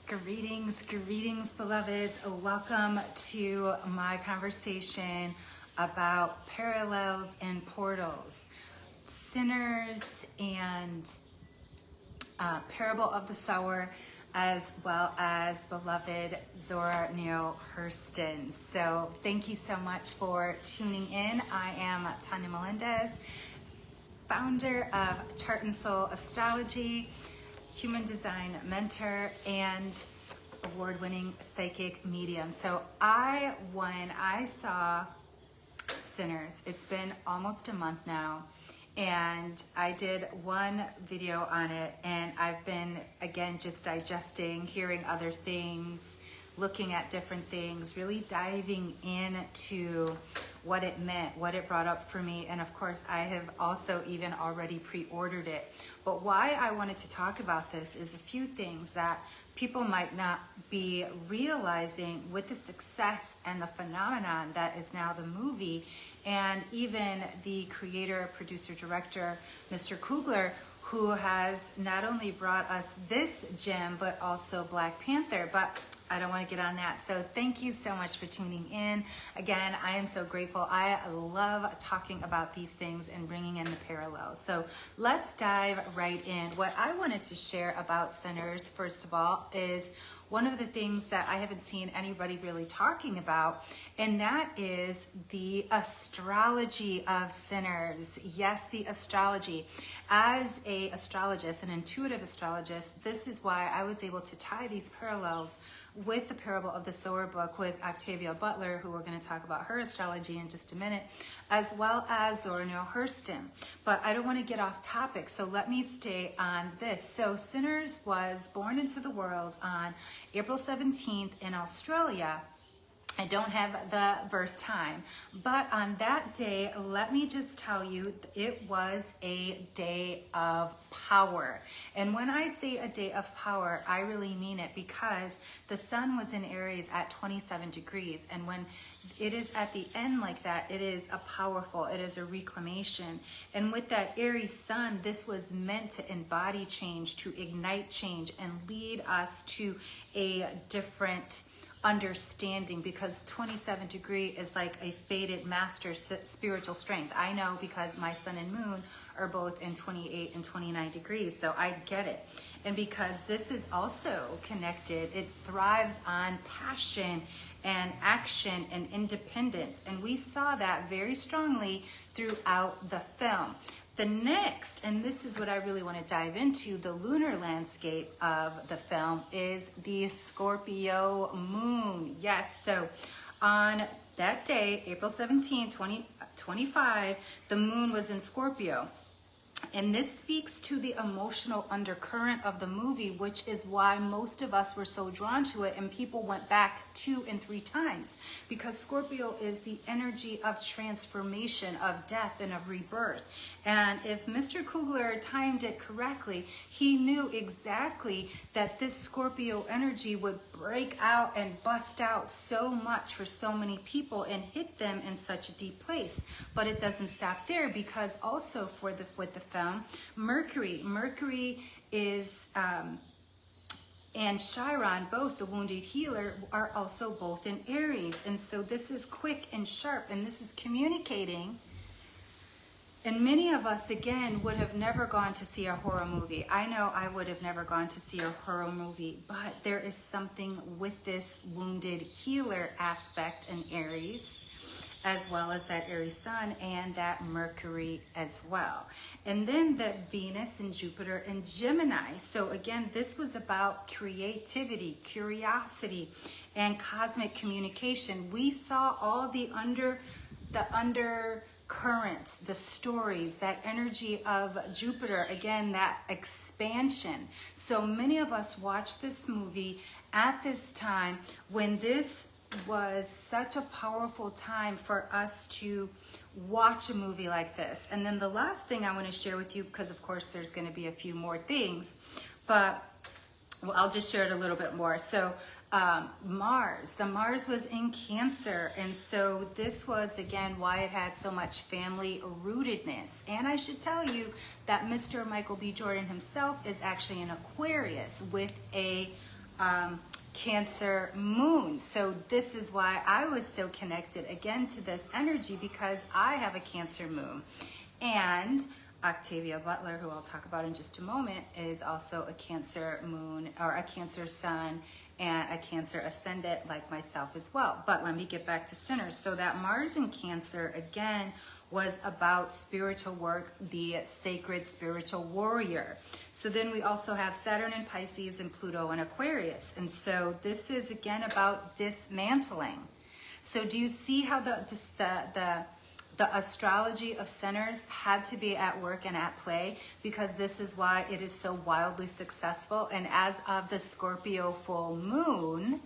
Greetings, beloveds. Welcome to my conversation about parallels and portals, sinners, and parable of the sower, as well as beloved Zora Neale Hurston. So thank you so much for tuning in. I am Tanya Melendez, founder of Chart and Soul Astrology, human design mentor, and award-winning psychic medium. So when I saw Sinners, it's been almost a month now, and I did one video on it, and I've been, again, just digesting, hearing other things, looking at different things, really diving into what it meant, what it brought up for me. And of course, I have also even already pre-ordered it. But why I wanted to talk about this is a few things that people might not be realizing with the success and the phenomenon that is now the movie, and even the creator, producer, director, Mr. Coogler, who has not only brought us this gem, but also Black Panther. But I don't want to get on that. So thank you so much for tuning in. Again, I am so grateful. I love talking about these things and bringing in the parallels. So let's dive right in. What I wanted to share about Sinners, first of all, is one of the things that I haven't seen anybody really talking about, and that is the astrology of Sinners. Yes, the astrology. As an astrologist, an intuitive astrologist, this is why I was able to tie these parallels with the Parable of the Sower book with Octavia Butler, who we're going to talk about her astrology in just a minute, as well as Zora Neale Hurston. But I don't want to get off topic, so let me stay on this. So Sinners was born into the world on April 17th in Australia. I don't have the birth time, but on that day, let me just tell you, it was a day of power. And when I say a day of power, I really mean it, because the sun was in Aries at 27 degrees. And when it is at the end like that, it is it is a reclamation. And with that Aries sun, this was meant to embody change, to ignite change, and lead us to a different understanding, because 27 degree is like a fated master spiritual strength. I know, because my sun and moon are both in 28 and 29 degrees, so I get it. And because this is also connected, it thrives on passion and action and independence. And we saw that very strongly throughout the film. The next, and this is what I really want to dive into, the lunar landscape of the film, is the Scorpio moon. Yes, so on that day, April 17, 2025, the moon was in Scorpio. And this speaks to the emotional undercurrent of the movie, which is why most of us were so drawn to it, and people went back 2 and 3 times, because Scorpio is the energy of transformation, of death, and of rebirth. And if Mr. Coogler timed it correctly, he knew exactly that this Scorpio energy would break out and bust out so much for so many people and hit them in such a deep place. But it doesn't stop there, because also with the film, Mercury is and Chiron, both the wounded healer, are also both in Aries. And so this is quick and sharp, and this is communicating. And many of us, again, would have never gone to see a horror movie. I know I would have never gone to see a horror movie, but there is something with this wounded healer aspect in Aries, as well as that Aries sun and that Mercury as well. And then the Venus and Jupiter and Gemini. So again, this was about creativity, curiosity, and cosmic communication. We saw all the undercurrents, the stories, that energy of Jupiter, again, that expansion. So many of us watched this movie at this time, when this was such a powerful time for us to watch a movie like this. And then the last thing I want to share with you, because of course there's going to be a few more things, but well, I'll just share it a little bit more. So Mars was in Cancer, and so this was again why it had so much family rootedness. And I should tell you that Mr. Michael B. Jordan himself is actually an Aquarius with a Cancer moon. So this is why I was so connected again to this energy, because I have a Cancer moon. And Octavia Butler, who I'll talk about in just a moment, is also a Cancer moon, or a Cancer sun, and a Cancer ascendant like myself as well. But let me get back to sinners. So that Mars in Cancer, again, was about spiritual work, the sacred spiritual warrior. So then we also have Saturn in Pisces and Pluto in Aquarius. And so this is again about dismantling. So do you see how the astrology of sinners had to be at work and at play? Because this is why it is so wildly successful. And as of the Scorpio full moon,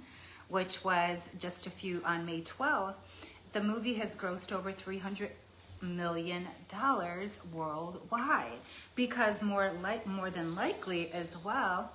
which was just on May 12th, the movie has grossed over $300 million worldwide, because more than likely as well,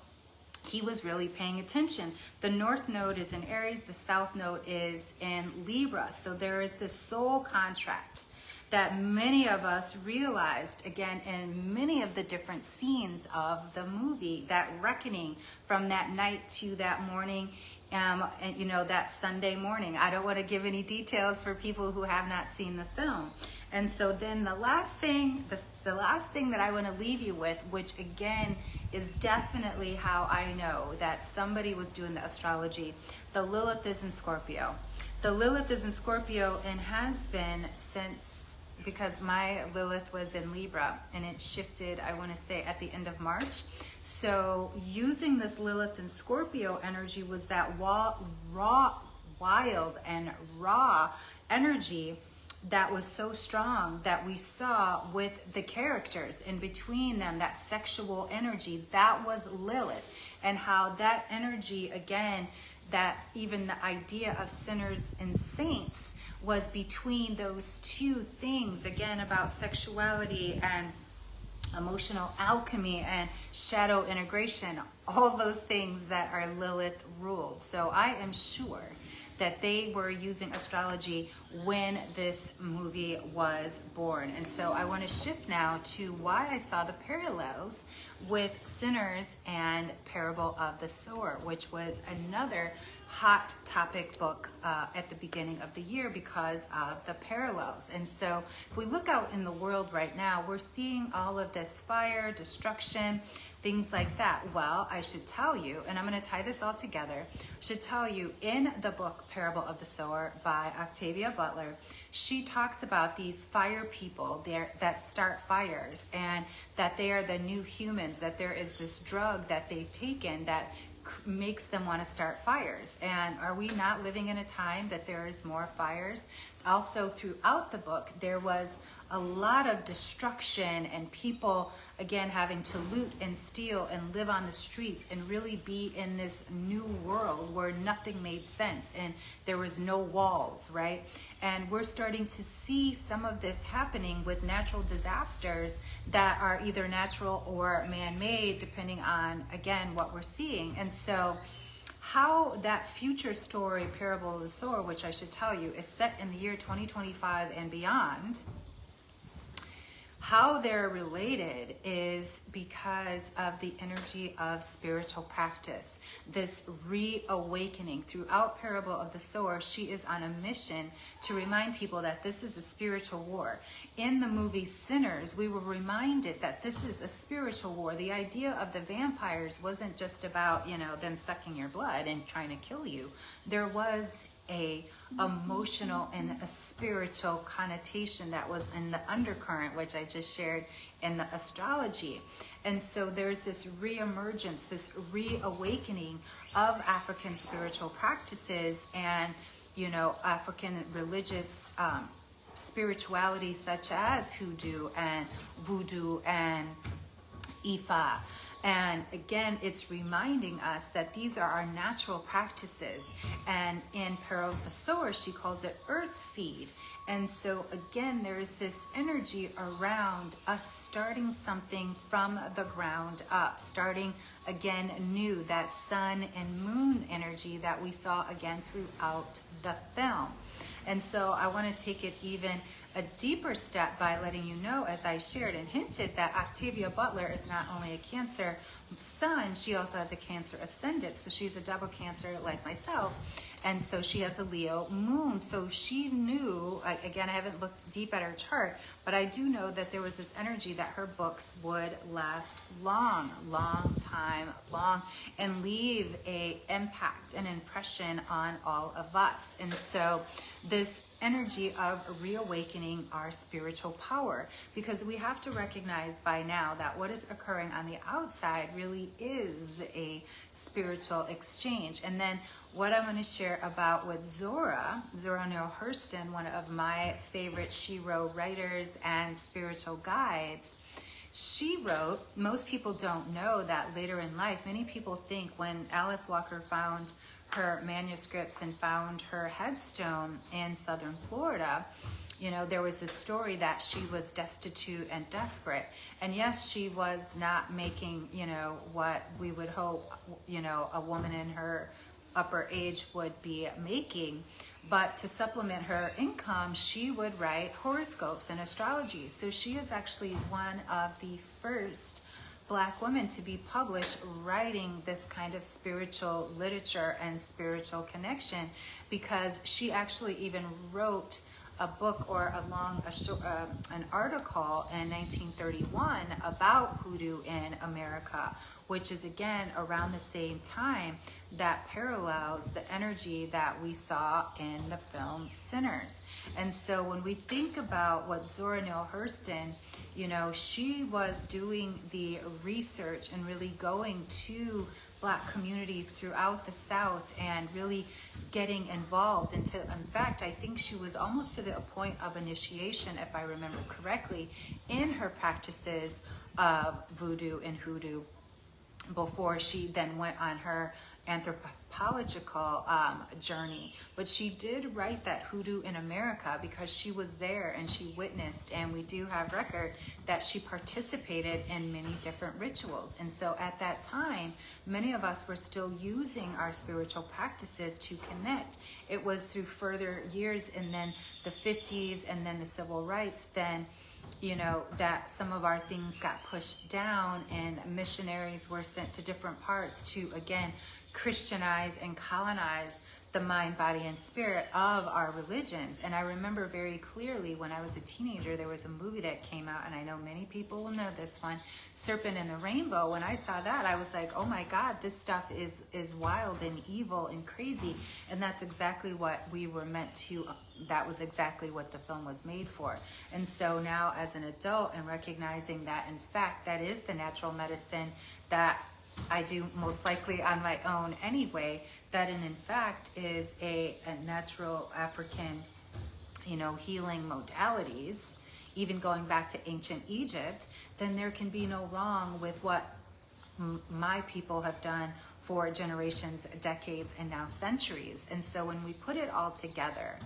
he was really paying attention. The North Node is in Aries, the South Node is in Libra. So there is this soul contract that many of us realized, again, in many of the different scenes of the movie, that reckoning from that night to that morning, and you know, that Sunday morning. I don't want to give any details for people who have not seen the film. And so then the last thing that I want to leave you with, which again is definitely how I know that somebody was doing the astrology. The Lilith is in Scorpio. The Lilith is in Scorpio and has been since, because my Lilith was in Libra and it shifted, I want to say, at the end of March. So using this Lilith and Scorpio energy was that wild and raw energy that was so strong that we saw with the characters in between them, that sexual energy, that was Lilith. And how that energy, again, that even the idea of sinners and saints was between those two things, again, about sexuality and emotional alchemy and shadow integration, all those things that are Lilith ruled. So I am sure that they were using astrology when this movie was born. And so I want to shift now to why I saw the parallels with Sinners and Parable of the Sower, which was another hot topic book at the beginning of the year because of the parallels. And so if we look out in the world right now, we're seeing all of this fire, destruction, things like that. Well, I should tell you, and I'm going to tie this all together, should tell you, in the book Parable of the Sower by Octavia Butler, she talks about these fire people there that start fires, and that they are the new humans, that there is this drug that they've taken that makes them want to start fires. And are we not living in a time that there is more fires? Also, throughout the book, there was a lot of destruction and people, again, having to loot and steal and live on the streets and really be in this new world where nothing made sense and there was no walls, right? And we're starting to see some of this happening with natural disasters that are either natural or man-made, depending on, again, what we're seeing. And so how that future story, Parable of the Sower, which I should tell you is set in the year 2025 and beyond, how they're related is because of the energy of spiritual practice, this reawakening. Throughout Parable of the Sower, she is on a mission to remind people that this is a spiritual war. In the movie Sinners, we were reminded that this is a spiritual war. The idea of the vampires wasn't just about, you know, them sucking your blood and trying to kill you. There was a emotional and a spiritual connotation that was in the undercurrent, which I just shared in the astrology. And so there's this reemergence, this reawakening of African spiritual practices and, you know, African religious spirituality, such as hoodoo and voodoo and Ifa. And again, it's reminding us that these are our natural practices. And in Parable of the Sower, she calls it earth seed. And so again, there is this energy around us starting something from the ground up, starting again new, that sun and moon energy that we saw again throughout the film. And so I want to take it even a deeper step by letting you know, as I shared and hinted, that Octavia Butler is not only a Cancer sun, she also has a Cancer ascendant. So she's a double Cancer like myself. And so she has a Leo moon. So she knew, again, I haven't looked deep at her chart, but I do know that there was this energy that her books would last long time, and leave a impact, an impression on all of us. And so this energy of reawakening our spiritual power, because we have to recognize by now that what is occurring on the outside really is a spiritual exchange. And then what I'm going to share about with Zora Neale Hurston, one of my favorite Shiro writers and spiritual guides. She wrote, most people don't know that later in life, many people think when Alice Walker found her manuscripts and found her headstone in southern Florida, you know, there was this story that she was destitute and desperate. And yes, she was not making, you know, what we would hope, you know, a woman in her upper age would be making. But to supplement her income, she would write horoscopes and astrology. So she is actually one of the first Black women to be published writing this kind of spiritual literature and spiritual connection, because she actually even wrote a book or an article in 1931 about hoodoo in America, which is again around the same time that parallels the energy that we saw in the film Sinners. And so when we think about what Zora Neale Hurston, you know, she was doing the research and really going to Black communities throughout the South and really getting involved into, in fact, I think she was almost to the point of initiation, if I remember correctly, in her practices of voodoo and hoodoo before she then went on her anthropological journey. But she did write that hoodoo in America because she was there and she witnessed, and we do have record that she participated in many different rituals. And so at that time, many of us were still using our spiritual practices to connect. It was through further years, and then the 50s and then the civil rights, then you know, that some of our things got pushed down and missionaries were sent to different parts to, again, Christianize and colonize the mind, body, and spirit of our religions. And I remember very clearly when I was a teenager, there was a movie that came out, and I know many people will know this one, Serpent and the Rainbow. When I saw that, I was like, oh my God, this stuff is wild and evil and crazy. And that's exactly what we were meant to, that was exactly what the film was made for. And so now as an adult and recognizing that, in fact, that is the natural medicine that I do most likely on my own anyway, that in fact is a natural African, you know, healing modalities, even going back to ancient Egypt, then there can be no wrong with what my people have done for generations, decades, and now centuries. And so when we put it all together,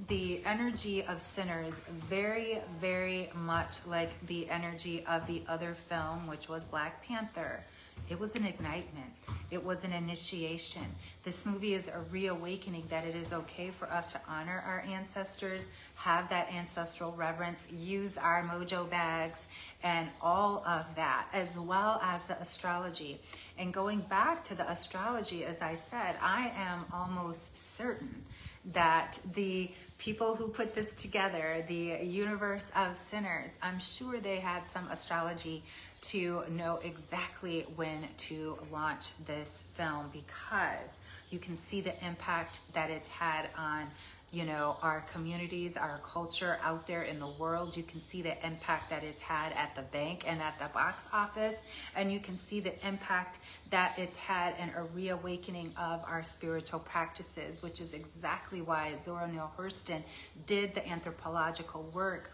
the energy of Sinners, very, very much like the energy of the other film, which was Black Panther. It was an ignitement. It was an initiation. This movie is a reawakening that it is okay for us to honor our ancestors, have that ancestral reverence, use our mojo bags, and all of that, as well as the astrology. And going back to the astrology, as I said, I am almost certain that the people who put this together, the universe of Sinners, I'm sure they had some astrology to know exactly when to launch this film, because you can see the impact that it's had on, you know, our communities, our culture out there in the world. You can see the impact that it's had at the bank and at the box office, and you can see the impact that it's had in a reawakening of our spiritual practices, which is exactly why Zora Neale Hurston did the anthropological work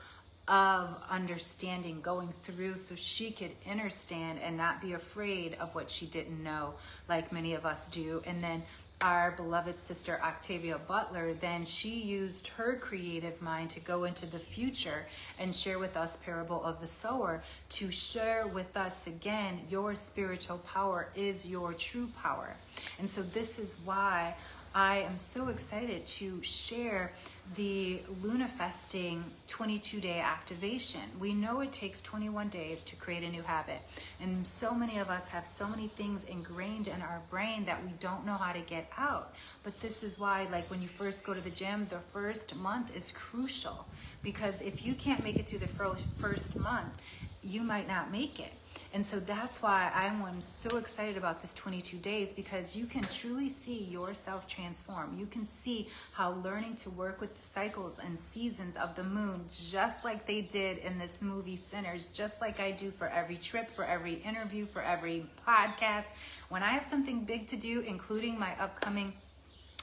of understanding, going through, so she could understand and not be afraid of what she didn't know, like many of us do. And then our beloved sister Octavia Butler, then she used her creative mind to go into the future and share with us Parable of the Sower, to share with us again, your spiritual power is your true power. And so this is why I am so excited to share the Lunafesting 22-day activation. We know it takes 21 days to create a new habit. And so many of us have so many things ingrained in our brain that we don't know how to get out. But this is why, like when you first go to the gym, the first month is crucial. Because if you can't make it through the first month, you might not make it. And so that's why I'm so excited about this 22 days, because you can truly see yourself transform. You can see how learning to work with the cycles and seasons of the moon, just like they did in this movie Sinners, just like I do for every trip, for every interview, for every podcast. When I have something big to do, including my upcoming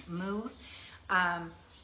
move,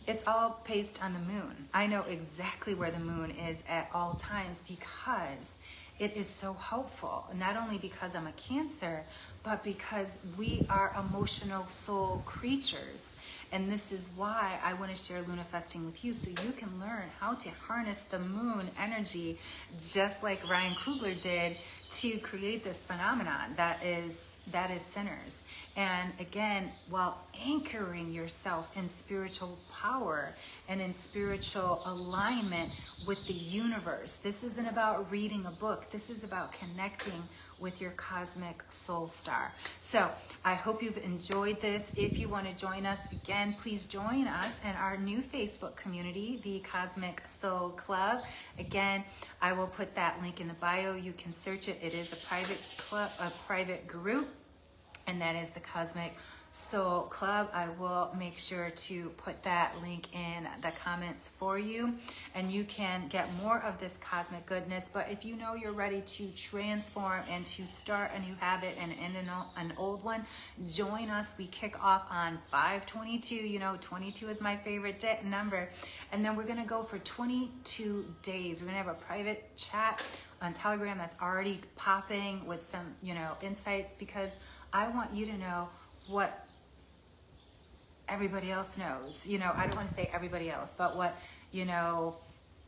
it's all based on the moon. I know exactly where the moon is at all times because it is so helpful. Not only because I'm a Cancer, but because we are emotional soul creatures. And this is why I want to share Lunafesting with you, so you can learn how to harness the moon energy, just like Ryan Coogler did, to create this phenomenon that is Sinners. And again, while anchoring yourself in spiritual power and in spiritual alignment with the universe. This isn't about reading a book. This is about connecting with your cosmic soul star. So I hope you've enjoyed this. If you want to join us again, please join us in our new Facebook community, the Cosmic Soul Club. Again, I will put that link in the bio. You can search it. It is a private club, a private group, and that is the Cosmic Soul Club. I will make sure to put that link in the comments for you, and you can get more of this cosmic goodness. But if you know you're ready to transform and to start a new habit and end an old one, join us. We kick off on 5/22. You know, 22 is my favorite number. And then we're going to go for 22 days. We're going to have a private chat on Telegram that's already popping with some, insights, because I want you to know what everybody else knows. I don't want to say everybody else, but what,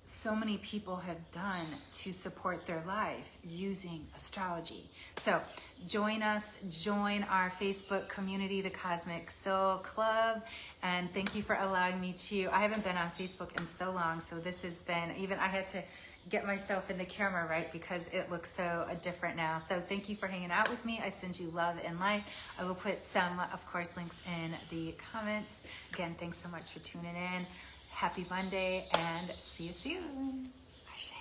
so many people have done to support their life using astrology. So join us, join our Facebook community, the Cosmic Soul Club. And thank you for allowing me I haven't been on Facebook in so long. So this has been, I had to get myself in the camera right because it looks so different now. So thank you for hanging out with me. I send you love and light. I will put some, of course, links in the comments. Again, thanks so much for tuning in. Happy Monday and see you soon. Ashe.